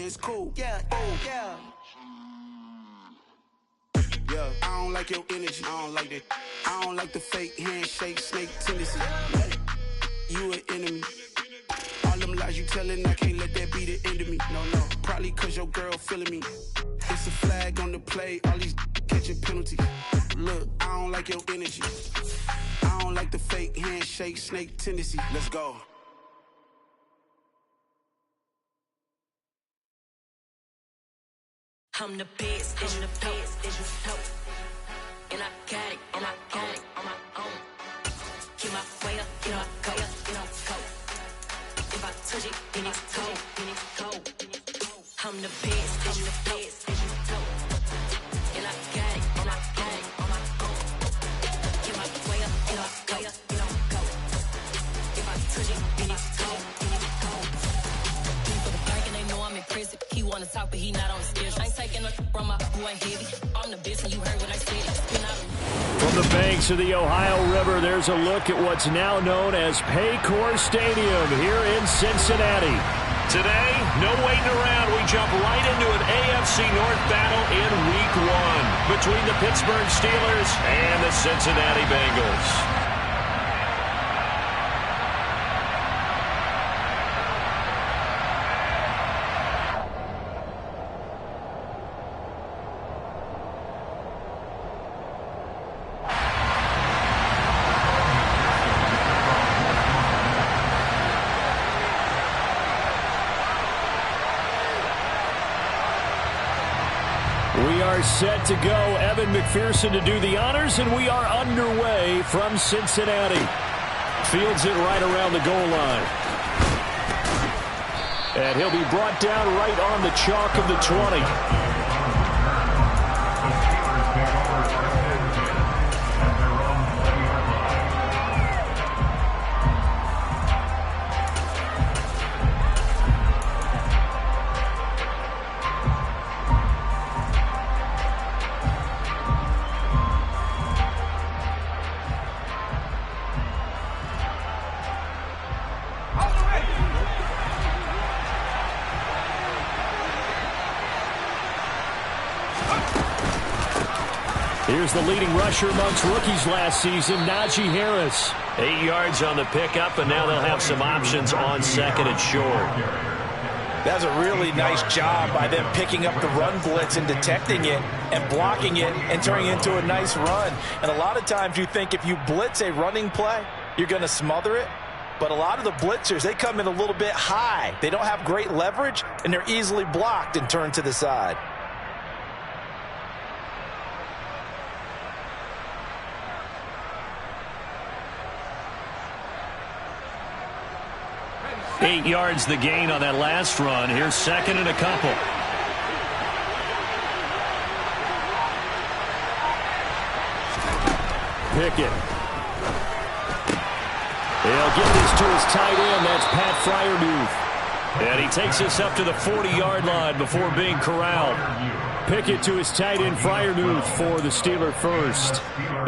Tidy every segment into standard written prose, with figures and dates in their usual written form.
it's cool. Yeah, oh, yeah. Yeah, I don't like your energy. I don't like that. I don't like the fake handshake, snake tendency. You an enemy. All them lies you telling, I can't let that be the end of me. No, probably cause your girl feeling me. It's a flag on the play, all these catching penalties. Look, I don't like your energy. I don't like the fake handshake, snake tendency. Let's go. I'm the best, I'm the best, and I got it, and I got it on my own. Get my way up, get my go up, go. If I touch it, then it's cold, I'm the best, I'm the best, and I got it, and I got it on my own. Get my way up, get my go up, go. If I touch it, then it's cold, People the bank and they know I'm in prison. He wanna talk, but he not on the schedule. I ain't taking no from my boy heavy. I'm the best, and you heard what I said. From the banks of the Ohio River, there's a look at what's now known as Paycor Stadium here in Cincinnati. Today, no waiting around. We jump right into an AFC North battle in Week 1 between the Pittsburgh Steelers and the Cincinnati Bengals. We are set to go. Evan McPherson to do the honors, and we are underway from Cincinnati. Fields it right around the goal line. And he'll be brought down right on the chalk of the 20. Here's the leading rusher amongst rookies last season, Najee Harris. 8 yards on the pickup, and now they'll have some options on second and short. That's a really nice job by them picking up the run blitz and detecting it and blocking it and turning it into a nice run. And a lot of times you think if you blitz a running play, you're going to smother it. But a lot of the blitzers, they come in a little bit high. They don't have great leverage, and they're easily blocked and turned to the side. Eight yards the gain on that last run. Here's second and a couple. Pickett. He'll get this to his tight end. That's Pat Fryermuth. And he takes this up to the 40-yard line before being corralled. Pickett to his tight end, Fryermuth, for the Steeler first.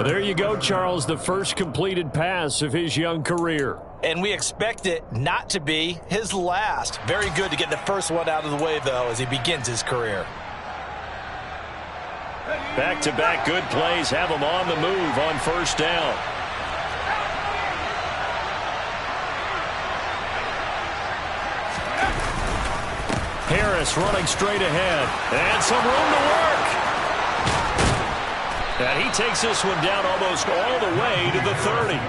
There you go, Charles, the first completed pass of his young career. And we expect it not to be his last. Very good to get the first one out of the way, though, as he begins his career. Back-to-back good plays have him on the move on first down. Harris running straight ahead. And some room to work. And he takes this one down almost all the way to the 30.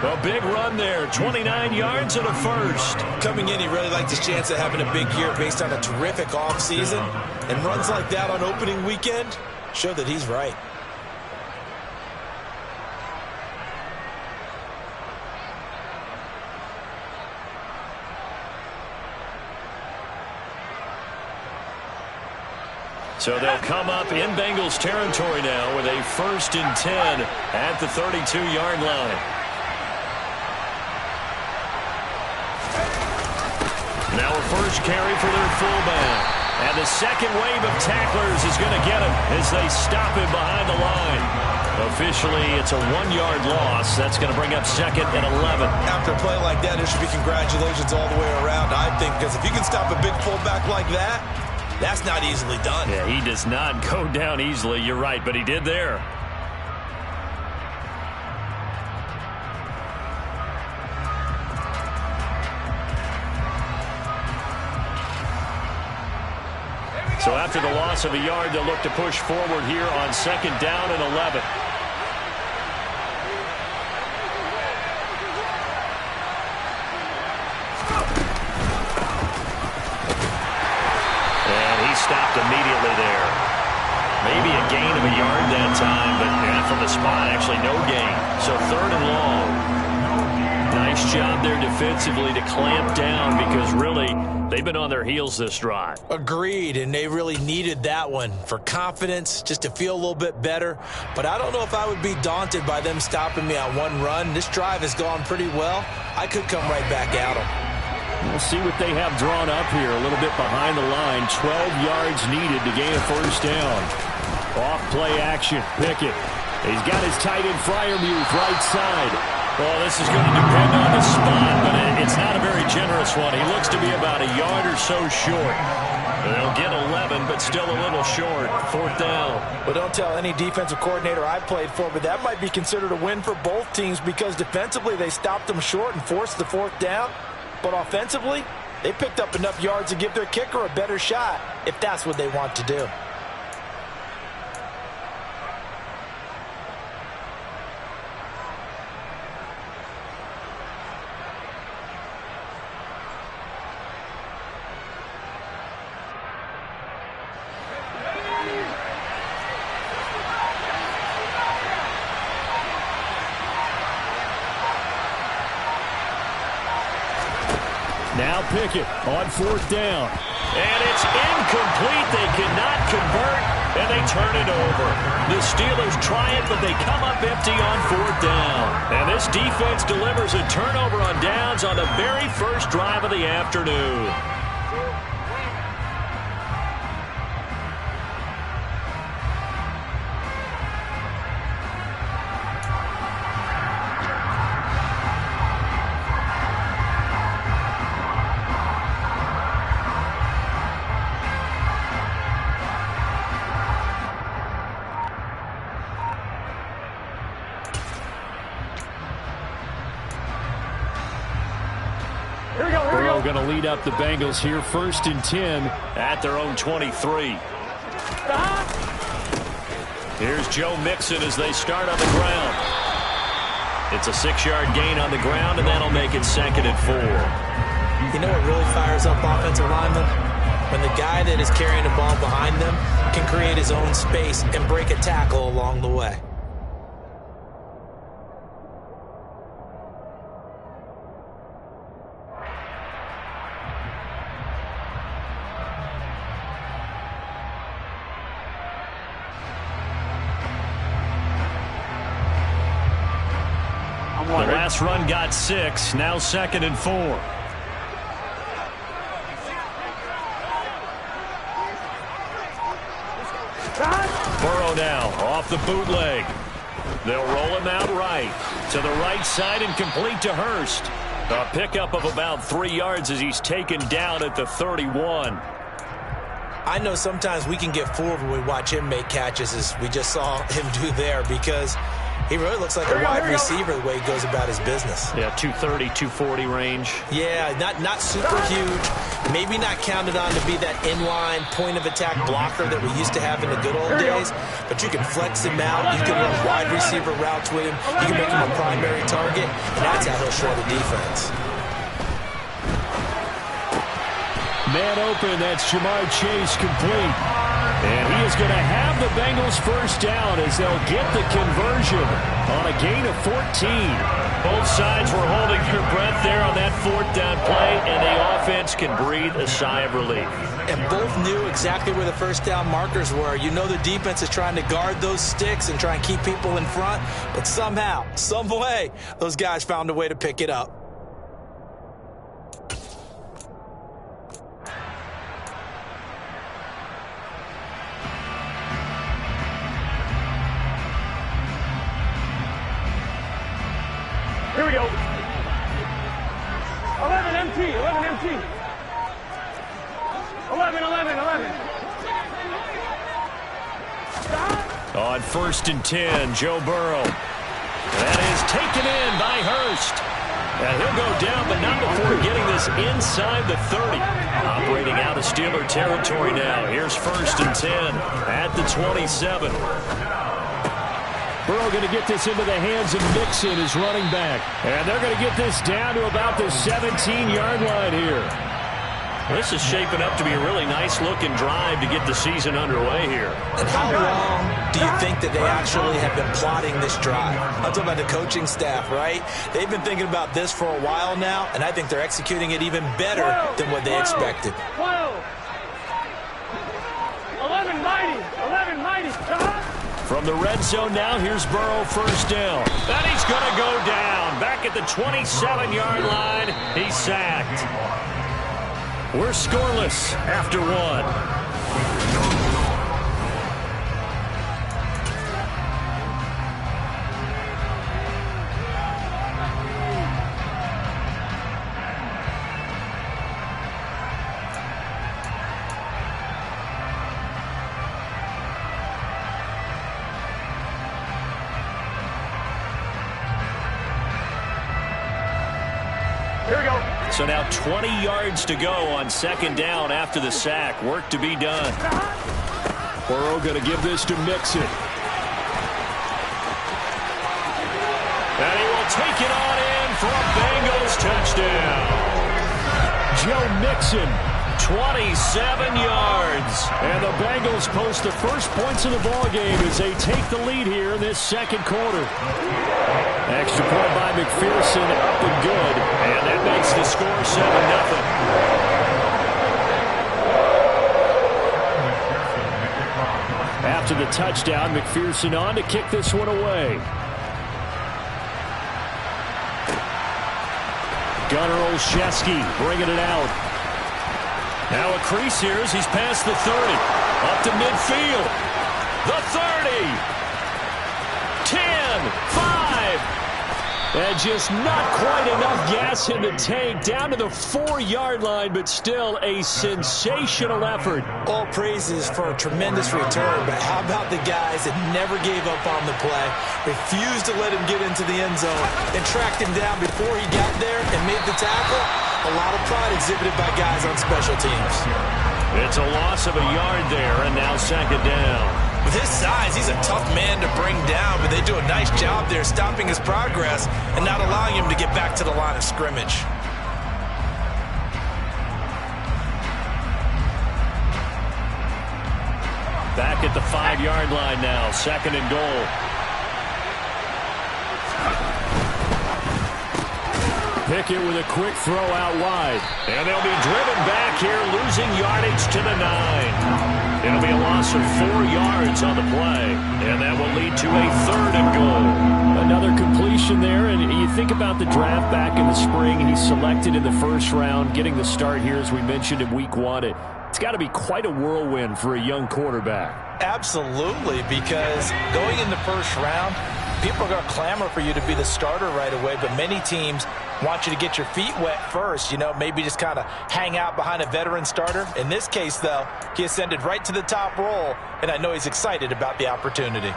A big run there, 29 yards and a first. Coming in, he really liked his chance of having a big year based on a terrific offseason. And runs like that on opening weekend show that he's right. So they'll come up in Bengals territory now with a 1st and 10 at the 32-yard line. Now a first carry for their fullback. And the second wave of tacklers is going to get him as they stop him behind the line. Officially, it's a 1-yard loss. That's going to bring up 2nd and 11. After a play like that, there should be congratulations all the way around, I think, because if you can stop a big fullback like that, that's not easily done. Yeah, he does not go down easily. You're right, but he did there. So after the loss of a yard, they'll look to push forward here on 2nd down and 11. And he stopped immediately there. Maybe a gain of a yard that time, but yeah, from the spot, actually no gain. So 3rd and long. Nice job there defensively to clamp down because really they've been on their heels this drive. Agreed, and they really needed that one for confidence, just to feel a little bit better. But I don't know if I would be daunted by them stopping me on one run. This drive has gone pretty well. I could come right back at them. We'll see what they have drawn up here. A little bit behind the line. 12 yards needed to gain a first down. Off play action. Pickett. He's got his tight end Freiermuth right side. Well, this is going to depend on the spot, but it's not a very generous one. He looks to be about a yard or so short. They'll get 11, but still a little short. 4th down. Well, don't tell any defensive coordinator I played for, but that might be considered a win for both teams because defensively they stopped them short and forced the 4th down. But offensively, they picked up enough yards to give their kicker a better shot if that's what they want to do. Now Pickett on 4th down. And it's incomplete. They cannot convert, and they turn it over. The Steelers try it, but they come up empty on 4th down. And this defense delivers a turnover on downs on the very first drive of the afternoon. Going to lead up the Bengals here, 1st and 10 at their own 23. Here's Joe Mixon as they start on the ground. It's a 6-yard gain on the ground, and that'll make it 2nd and 4. You know what really fires up offensive linemen? When the guy that is carrying the ball behind them can create his own space and break a tackle along the way. The last run got 6, now 2nd and 4. Burrow now off the bootleg. They'll roll him out right to the right side and complete to Hurst. A pickup of about 3 yards as he's taken down at the 31. I know sometimes we can get fooled when we watch him make catches, as we just saw him do there, because he really looks like a wide receiver the way he goes about his business. Yeah, 230, 240 range. Yeah, not super huge. Maybe not counted on to be that inline point-of-attack blocker that we used to have in the good old days. But you can flex him out. You can run wide receiver routes with him. You can make him a primary target. And that's how he'll shred the defense. Man open, that's Jamar Chase complete. And he is going to have the Bengals first down as they'll get the conversion on a gain of 14. Both sides were holding their breath there on that 4th down play, and the offense can breathe a sigh of relief. And both knew exactly where the first down markers were. You know the defense is trying to guard those sticks and try and keep people in front, but somehow, some way, those guys found a way to pick it up. On 1st and 10, Joe Burrow. That is taken in by Hurst. And he'll go down, but not before getting this inside the 30. Operating out of Steeler territory now. Here's 1st and 10 at the 27. Burrow going to get this into the hands of Mixon, his running back. And they're going to get this down to about the 17-yard line here. This is shaping up to be a really nice-looking drive to get the season underway here. And how long do you think that they actually have been plotting this drive? I'm talking about the coaching staff, right? They've been thinking about this for a while now, and I think they're executing it even better than what they expected. 12. 11 mighty. From the red zone now, here's Burrow, 1st down. And he's going to go down. Back at the 27-yard line, he's sacked. We're scoreless after 1. So now 20 yards to go on 2nd down after the sack. Work to be done. Burrow going to give this to Mixon. And he will take it on in for a Bengals touchdown. Joe Mixon. 27 yards. And the Bengals post the first points of the ballgame as they take the lead here in this 2nd quarter. Extra point by McPherson, up and good. And that makes the score 7-0. After the touchdown, McPherson on to kick this one away. Gunnar Olszewski bringing it out. Now a crease here as he's past the 30. Up to midfield. The 30. 10, 5. And just not quite enough gas in the tank. Down to the 4-yard line, but still a sensational effort. All praises for a tremendous return, but how about the guys that never gave up on the play, refused to let him get into the end zone, and tracked him down before he got there and made the tackle? A lot of pride exhibited by guys on special teams. It's a loss of a yard there, and now 2nd down. With his size, he's a tough man to bring down, but they do a nice job there stopping his progress and not allowing him to get back to the line of scrimmage. Back at the 5-yard line now, 2nd and goal. Pickett with a quick throw out wide. And they'll be driven back here, losing yardage to the 9. It'll be a loss of 4 yards on the play. And that will lead to a 3rd and goal. Another completion there, and you think about the draft back in the spring. He's selected in the 1st round, getting the start here, as we mentioned in week 1. It's got to be quite a whirlwind for a young quarterback. Absolutely, because going in the 1st round, people are going to clamor for you to be the starter right away, but many teams want you to get your feet wet first, maybe just kind of hang out behind a veteran starter. In this case, though, he ascended right to the top role, and I know he's excited about the opportunity.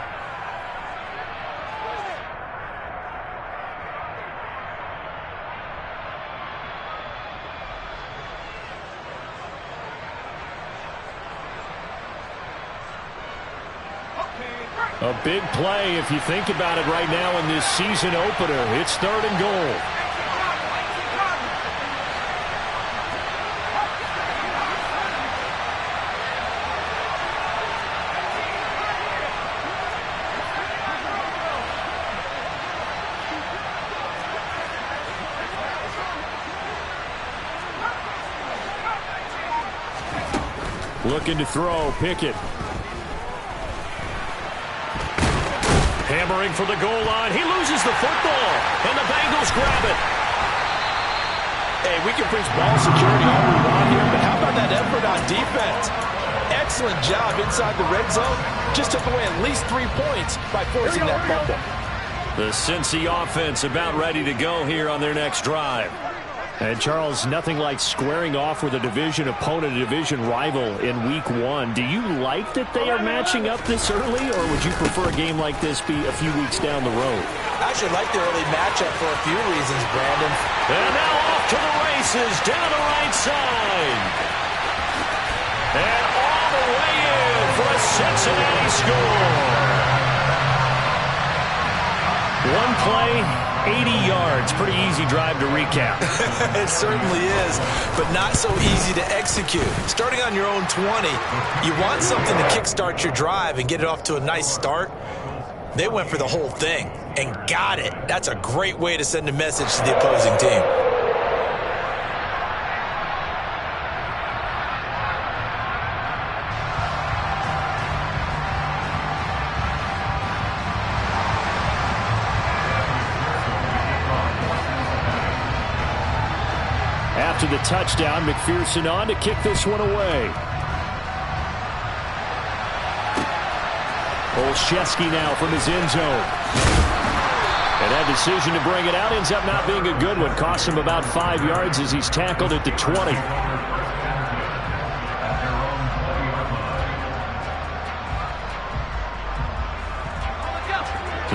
A big play if you think about it right now in this season opener. It's 3rd and goal. Looking to throw, Pickett. Hammering for the goal line. He loses the football, and the Bengals grab it. Hey, we can preach ball security all we want here, but how about that effort on defense? Excellent job inside the red zone. Just took away at least 3 points by forcing that fumble. The Cincy offense about ready to go here on their next drive. And Charles, nothing like squaring off with a division opponent, a division rival in week 1. Do you like that they are matching up this early, or would you prefer a game like this be a few weeks down the road? I actually like the early matchup for a few reasons, Brandon. And now off to the races, down the right side. And all the way in for a Cincinnati score. One play, 80 yards. Pretty easy drive to recap. It certainly is, but not so easy to execute. Starting on your own 20, you want something to kickstart your drive and get it off to a nice start. They went for the whole thing and got it. That's a great way to send a message to the opposing team. After the touchdown, McPherson on to kick this one away. Olszewski now from his end zone. And that decision to bring it out ends up not being a good one. Costs him about 5 yards as he's tackled at the 20.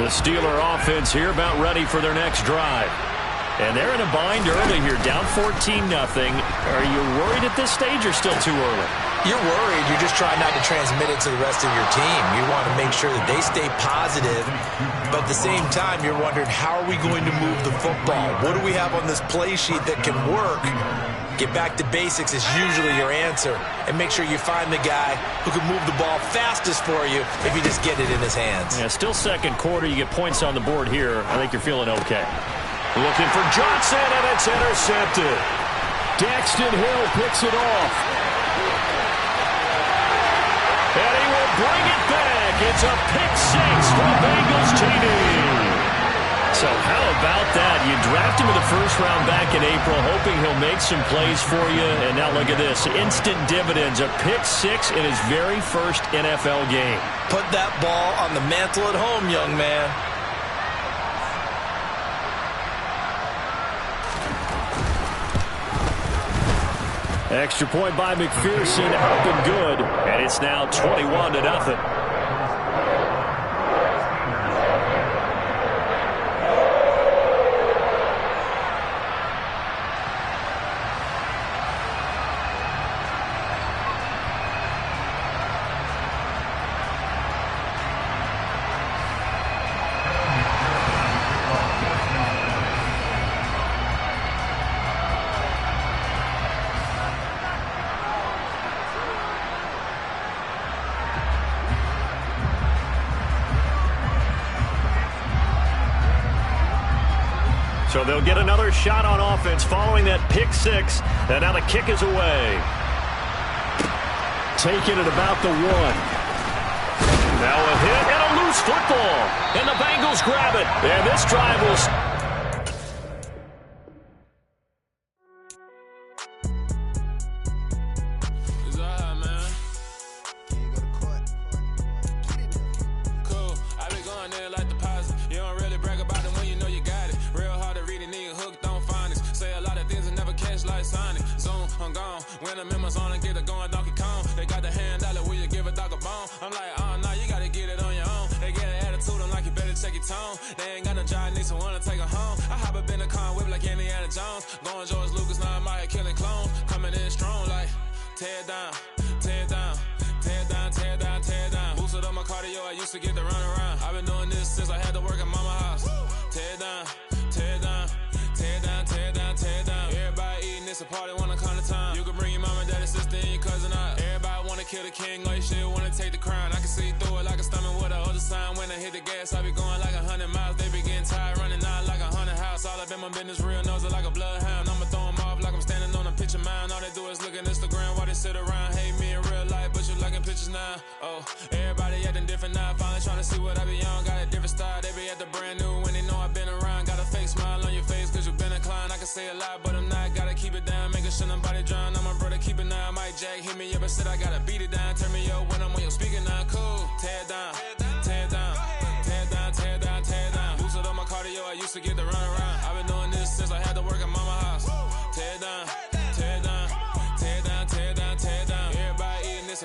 The Steeler offense here about ready for their next drive. And they're in a bind early here, down 14-0. Are you worried at this stage or still too early? You're worried. You're just trying not to transmit it to the rest of your team. You want to make sure that they stay positive, but at the same time, you're wondering, how are we going to move the football? What do we have on this play sheet that can work? Get back to basics is usually your answer, and make sure you find the guy who can move the ball fastest for you if you just get it in his hands. Yeah, still second quarter. You get points on the board here. I think you're feeling okay. Looking for Johnson, and it's intercepted. Daxton Hill picks it off. And he will bring it back. It's a pick six for Bengals TD. So how about that? You draft him in the first round back in April, hoping he'll make some plays for you. And now look at this. Instant dividends. A pick six in his very first NFL game. Put that ball on the mantle at home, young man. Extra point by McPherson, up and good. And it's now 21-0. So they'll get another shot on offense following that pick six. And now the kick is away. Taking it about the 1. Now a hit and a loose football. And the Bengals grab it. And this drive will...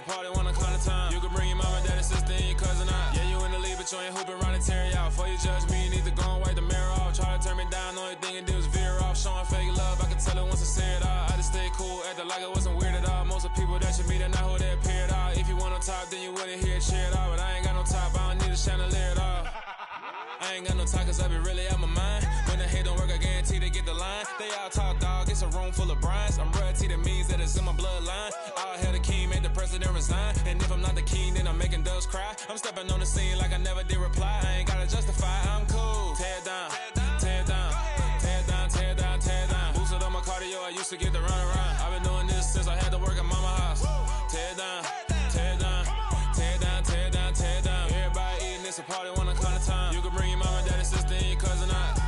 party, wanna climb the time. You can bring your mama, daddy, sister, and your cousin out. Yeah, you in the league, but you ain't hooping around and tear out. Before you judge me, you need to go and wipe the mirror off. Try to turn me down, only thing it did was veer off. Showing fake love, I can tell it once I see it all. I just stay cool, acting like it wasn't weird at all. Most of the people that you meet are not who they appear at all. If you want on top, then you wouldn't hear it cheer at all. But I ain't got no top, I don't need a chandelier at all. I ain't got no time, cause I be really out my mind. When the hate don't work, I guarantee they get the line. They all talk, dog, it's a room full of Bryans. I'm royalty, that means that it's in my bloodline. All hell the king, made the president resign. And if I'm not the king, then I'm making doves cry. I'm stepping on the scene like I never did reply. I ain't gotta justify, I'm cool. Tear it down, tear it down, tear it down, tear it down, tear it down. Boosted on my cardio, I used to get the run around. I've been doing this since I had to work at mama house. Tear it down, tear it down, tear it down, tear it down, tear it down. Everybody eating, it's a party, wanna climb the time. You can bring your mama, daddy, sister, and your cousin out.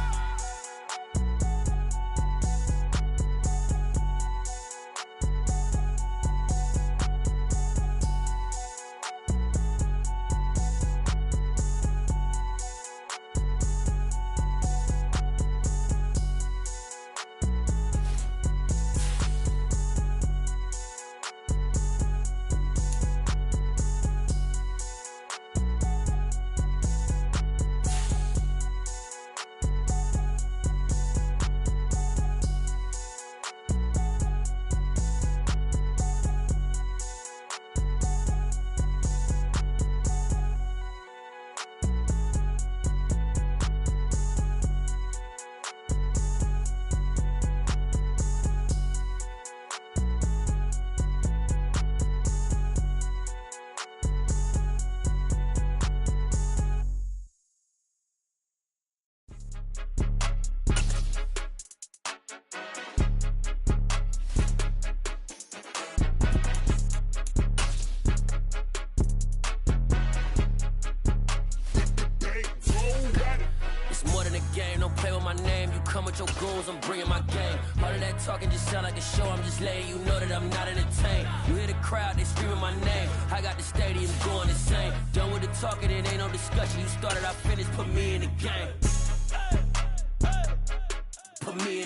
Your goons, I'm bringing my game. All of that talking just sound like a show. I'm just letting you know that I'm not entertained. You hear the crowd, they screaming my name. I got the stadium going insane. Done with the talking, it ain't no discussion. You started, I finished, put me in the game. Put me in the